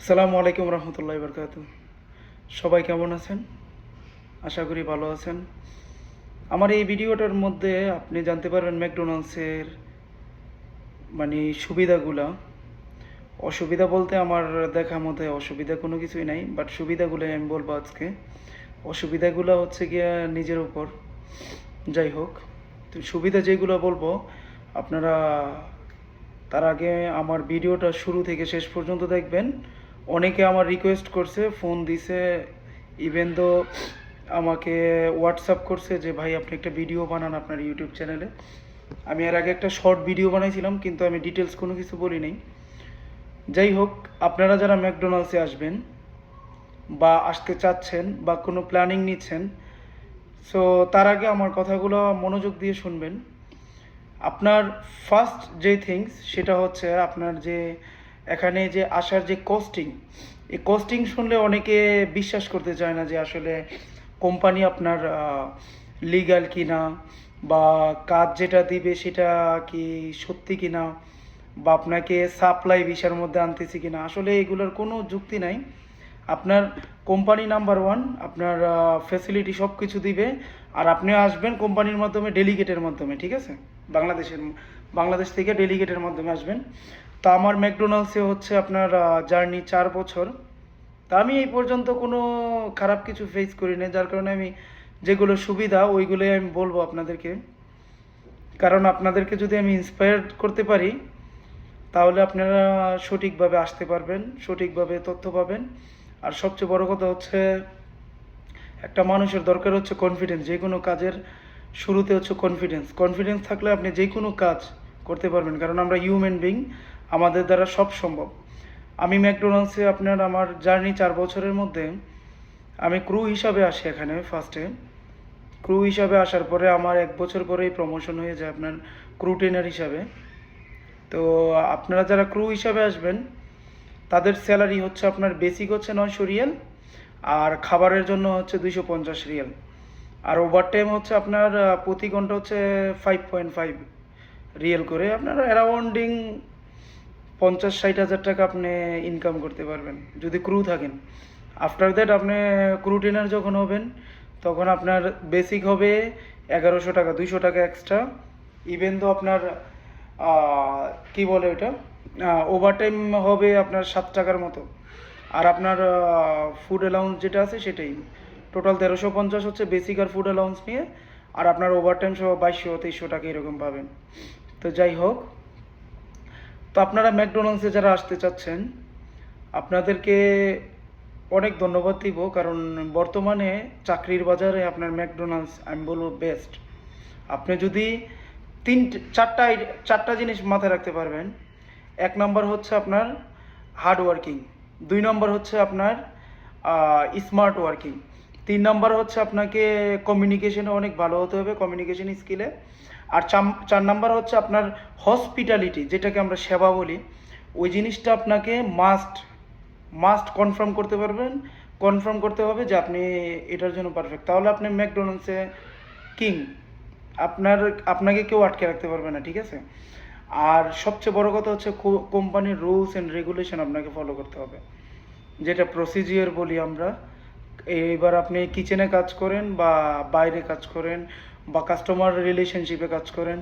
আসসালামু আলাইকুম রহমতুল্লাহি বরকাতু। সবাই কেমন আছেন? আশা করি ভালো আছেন। আমার এই ভিডিওটার মধ্যে আপনি জানতে পারবেন ম্যাকডোনাল্ডসের সুবিধাগুলা। অসুবিধা বলতে আমার দেখা মতে অসুবিধা কোনো কিছুই নাই, বাট সুবিধাগুলোই আমি বলবো আজকে। অসুবিধাগুলো হচ্ছে গিয়া নিজের উপর। যাই হোক, তো সুবিধা যেগুলো বলবো আপনারা তার আগে আমার ভিডিওটা শুরু থেকে শেষ পর্যন্ত দেখবেন। অনেকে আমার রিকোয়েস্ট করছে, ফোন দিছে, ইভেন দো আমাকে হোয়াটসঅ্যাপ করছে যে ভাই আপনি একটা ভিডিও বানান আপনার ইউটিউব চ্যানেলে। আমি এর আগে একটা শর্ট ভিডিও বানাইছিলাম, কিন্তু আমি ডিটেলস কোনো কিছু বলি নাই। যাই হোক, আপনারা যারা ম্যাকডোনাল্ডসে আসবেন বা আসতে চাচ্ছেন বা কোনো প্ল্যানিং নিচ্ছেন, সো তার আগে আমার কথাগুলো মনোযোগ দিয়ে শুনবেন। আপনার ফার্স্ট যে থিংস সেটা হচ্ছে আপনার যে এখানে যে আসার যে কস্টিং, এই কস্টিং শুনলে অনেকে বিশ্বাস করতে চায় না যে আসলে কোম্পানি আপনার লিগ্যাল কিনা, বা কাজ যেটা দিবে সেটা কি সত্যি কিনা, বা আপনাকে সাপ্লাই ভিসার মধ্যে আনতেছি কিনা। আসলে এগুলোর কোনো যুক্তি নাই। আপনার কোম্পানি নাম্বার ওয়ান, আপনার ফ্যাসিলিটি সব কিছু দিবে। আর আপনি আসবেন কোম্পানির মাধ্যমে, ডেলিগেটের মাধ্যমে, ঠিক আছে? বাংলাদেশ থেকে ডেলিগেটের মাধ্যমে আসবেন। তা আমার ম্যাকডোনাল্ডসে হচ্ছে আপনার জার্নি 4 বছর। তা আমি এই পর্যন্ত কোনো খারাপ কিছু ফেস করি না, যার কারণে আমি যেগুলো সুবিধা ওইগুলোই আমি বলবো আপনাদেরকে। কারণ আপনাদেরকে যদি আমি ইন্সপায়ার করতে পারি, তাহলে আপনারা সঠিকভাবে আসতে পারবেন, সঠিকভাবে তথ্য পাবেন। আর সবচেয়ে বড় কথা হচ্ছে, একটা মানুষের দরকার হচ্ছে কনফিডেন্স। যে কোনো কাজের শুরুতে হচ্ছে কনফিডেন্স। কনফিডেন্স থাকলে আপনি যে কোনো কাজ করতে পারবেন, কারণ আমরা হিউম্যান বিং, আমাদের দ্বারা সব সম্ভব। আমি ম্যাকডোনাল্ডসে আপনার আমার জার্নি 4 বছরের মধ্যে আমি ক্রু হিসাবে আসি এখানে ফার্স্টে। ক্রু হিসাবে আসার পরে আমার 1 বছর পরেই প্রমোশন হয়ে যায় আপনার ক্রু ট্রেনার হিসাবে। তো আপনারা যারা ক্রু হিসাবে আসবেন, তাদের স্যালারি হচ্ছে আপনার বেসিক হচ্ছে 900 রিয়াল, আর খাবারের জন্য হচ্ছে 250 রিয়াল। আর ওভারটাইম হচ্ছে আপনার প্রতি ঘন্টা হচ্ছে 5.5 রিয়াল করে। আপনার অ্যারাউন্ডিং 50-60 হাজার টাকা আপনি ইনকাম করতে পারবেন যদি ক্রু থাকেন। আফটার দ্যাট আপনি ক্রু ট্রেনার যখন হবেন, তখন আপনার বেসিক হবে 1100 টাকা, 200 টাকা এক্সট্রা। ইভেন তো আপনার কি বলে ওইটা, ওভারটাইম হবে আপনার 7 টাকার মতো। আর আপনার ফুড অ্যালাউন্স যেটা আছে সেটাই টোটাল 1350 হচ্ছে বেসিক আর ফুড অ্যালাউন্স নিয়ে। আর আপনার ওভারটাইম সহ 2200-2300 টাকা এরকম পাবেন। তো যাই হোক, তো আপনারা ম্যাকডোনাল্ডসে যারা আসতে চাচ্ছেন, আপনাদেরকে অনেক ধন্যবাদ দিব, কারণ বর্তমানে চাকরির বাজারে আপনার ম্যাকডোনাল্ডস আমি বলবো বেস্ট। আপনি যদি চারটা জিনিস মাথায় রাখতে পারবেন। 1 নম্বর হচ্ছে আপনার হার্ড ওয়ার্কিং, 2 নম্বর হচ্ছে আপনার স্মার্ট ওয়ার্কিং, 3 নম্বর হচ্ছে আপনাকে কমিউনিকেশনে অনেক ভালো হতে হবে, কমিউনিকেশন স্কিলে। আর 4 নম্বর হচ্ছে আপনার হসপিটালিটি, যেটাকে আমরা সেবা বলি, ওই জিনিসটা আপনাকে মাস্ট মাস্ট কনফার্ম করতে পারবেন। কনফার্ম করতে হবে যে আপনি এটার জন্য পারফেক্ট, তাহলে আপনি ম্যাকডোনাল্ডসে কিং। আপনাকে কেউ আটকে রাখতে পারবে না, ঠিক আছে? আর সবচেয়ে বড় কথা হচ্ছে কোম্পানির রুলস অ্যান্ড রেগুলেশন আপনাকে ফলো করতে হবে, যেটা প্রসিজিওর বলি আমরা। এইবার আপনি কিচেনে কাজ করেন, বা বাইরে কাজ করেন, বা কাস্টমার রিলেশনশিপে কাজ করেন,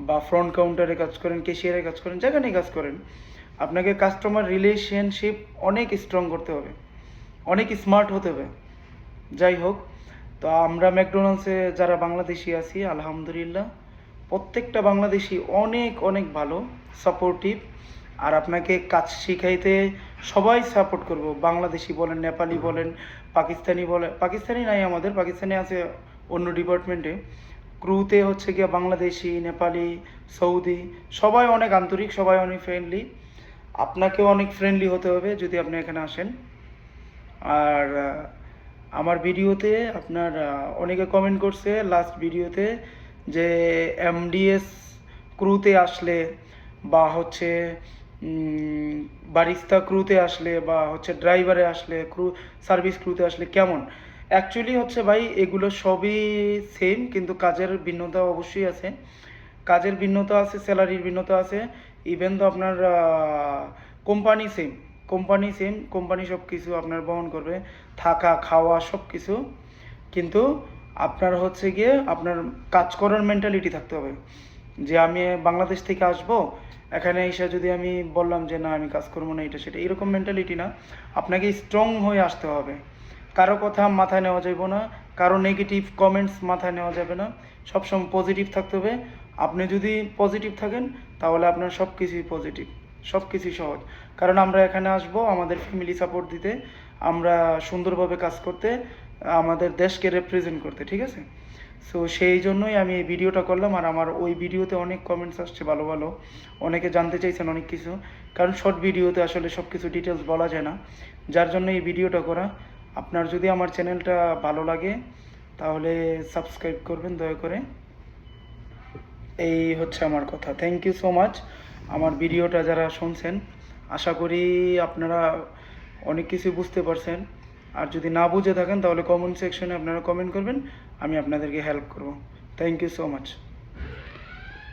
বা ফ্রন্ট কাউন্টারে কাজ করেন, ক্যাশিয়ারে কাজ করেন, যেখানেই কাজ করেন, আপনাকে কাস্টমার রিলেশনশিপ অনেক স্ট্রং করতে হবে, অনেক স্মার্ট হতে হবে। যাই হোক, তো আমরা ম্যাকডোনাল্ডসে যারা বাংলাদেশি আছি, আলহামদুলিল্লাহ প্রত্যেকটা বাংলাদেশি অনেক অনেক ভালো, সাপোর্টিভ। আর আপনাকে কাজ শিখাইতে সবাই সাপোর্ট করব। বাংলাদেশি বলেন, নেপালি বলেন, পাকিস্তানি বলেন, পাকিস্তানি নাই আমাদের, পাকিস্তানি আছে অন্য ডিপার্টমেন্টে। ক্রুতে হচ্ছে গিয়ে বাংলাদেশি, নেপালি, সৌদি, সবাই অনেক আন্তরিক, সবাই অনেক ফ্রেন্ডলি। আপনাকেও অনেক ফ্রেন্ডলি হতে হবে যদি আপনি এখানে আসেন। আর আমার ভিডিওতে আপনার অনেকে কমেন্ট করছে লাস্ট ভিডিওতে যে এমডিএস ক্রুতে আসলে, বা হচ্ছে বারিস্তা ক্রুতে আসলে, বা হচ্ছে ড্রাইভারে আসলে, সার্ভিস ক্রুতে আসলে কেমন। অ্যাকচুয়ালি হচ্ছে ভাই, এগুলো সবই সেম, কিন্তু কাজের ভিন্নতা অবশ্যই আছে। কাজের ভিন্নতা আছে, স্যালারির ভিন্নতা আছে। ইভেন তো আপনার company same, company same, company সব কিছু আপনার বহন করবে, থাকা খাওয়া সব কিছু। কিন্তু আপনার হচ্ছে গিয়ে আপনার কাজ করার মেন্টালিটি থাকতে হবে, যে আমি বাংলাদেশ থেকে আসব, এখানে এসে যদি আমি বললাম যে না আমি কাজ করবো না এটা সেটা, এরকম মেন্টালিটি না। আপনাকে স্ট্রং হয়ে আসতে হবে। কারো কথা মাথায় নেওয়া যাবে না, কারো নেগেটিভ কমেন্টস মাথায় নেওয়া যাবে না, সবসময় পজিটিভ থাকতে হবে। আপনি যদি পজিটিভ থাকেন তাহলে আপনার সব কিছুই পজিটিভ, সব কিছুই সহজ। কারণ আমরা এখানে আসব আমাদের ফ্যামিলি সাপোর্ট দিতে, আমরা সুন্দরভাবে কাজ করতে, আমাদের দেশকে রিপ্রেজেন্ট করতে, ঠিক আছে? সো সেই জন্যই আমি এই ভিডিওটা করলাম। আর আমার ওই ভিডিওতে অনেক কমেন্টস আসছে ভালো ভালো, অনেকে জানতে চাইছেন অনেক কিছু, কারণ শর্ট ভিডিওতে আসলে সব কিছু ডিটেলস বলা যায় না, যার জন্য এই ভিডিওটা করা। আপনার যদি আমার চ্যানেলটা ভালো লাগে তাহলে সাবস্ক্রাইব করবেন দয়া করে। এই হচ্ছে আমার কথা। থ্যাংক ইউ সো মাচ আমার ভিডিওটা যারা শুনছেন। আশা করি আপনারা অনেক কিছু বুঝতে পারছেন। আর যদি না বুঝে থাকেন তাহলে কমেন্ট সেকশনে আপনারা কমেন্ট করবেন, আমি আপনাদেরকে হেল্প করব। Thank you so much.